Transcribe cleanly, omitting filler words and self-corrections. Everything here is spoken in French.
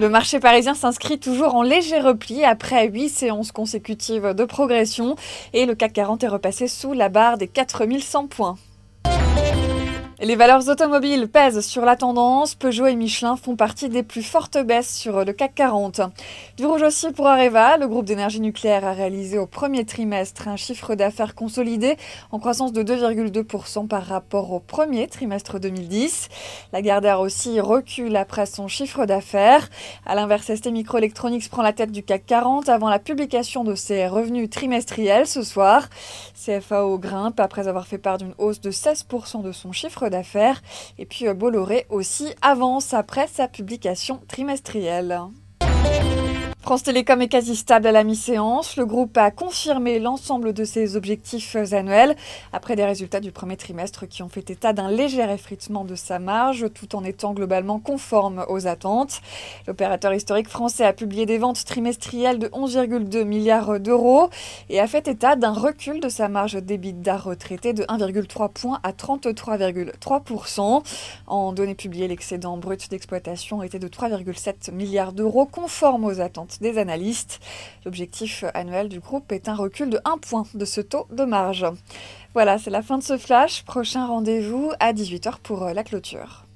Le marché parisien s'inscrit toujours en léger repli après 8 séances consécutives de progression et le CAC 40 est repassé sous la barre des 4100 points. Les valeurs automobiles pèsent sur la tendance. Peugeot et Michelin font partie des plus fortes baisses sur le CAC 40. Du rouge aussi pour Areva. Le groupe d'énergie nucléaire a réalisé au premier trimestre un chiffre d'affaires consolidé en croissance de 2,2% par rapport au premier trimestre 2010. Lagardère aussi recule après son chiffre d'affaires. À l'inverse, STMicroelectronics prend la tête du CAC 40 avant la publication de ses revenus trimestriels ce soir. CFAO grimpe après avoir fait part d'une hausse de 16% de son chiffre d'affaires. Et puis Bolloré aussi avance après sa publication trimestrielle. France Télécom est quasi stable à la mi-séance. Le groupe a confirmé l'ensemble de ses objectifs annuels après des résultats du premier trimestre qui ont fait état d'un léger effritement de sa marge tout en étant globalement conforme aux attentes. L'opérateur historique français a publié des ventes trimestrielles de 11,2 milliards d'euros et a fait état d'un recul de sa marge d'EBITDA retraité de 1,3 point à 33,3%. En données publiées, l'excédent brut d'exploitation était de 3,7 milliards d'euros conforme aux attentes des analystes. L'objectif annuel du groupe est un recul de 1 point de ce taux de marge. Voilà, c'est la fin de ce flash. Prochain rendez-vous à 18h pour la clôture.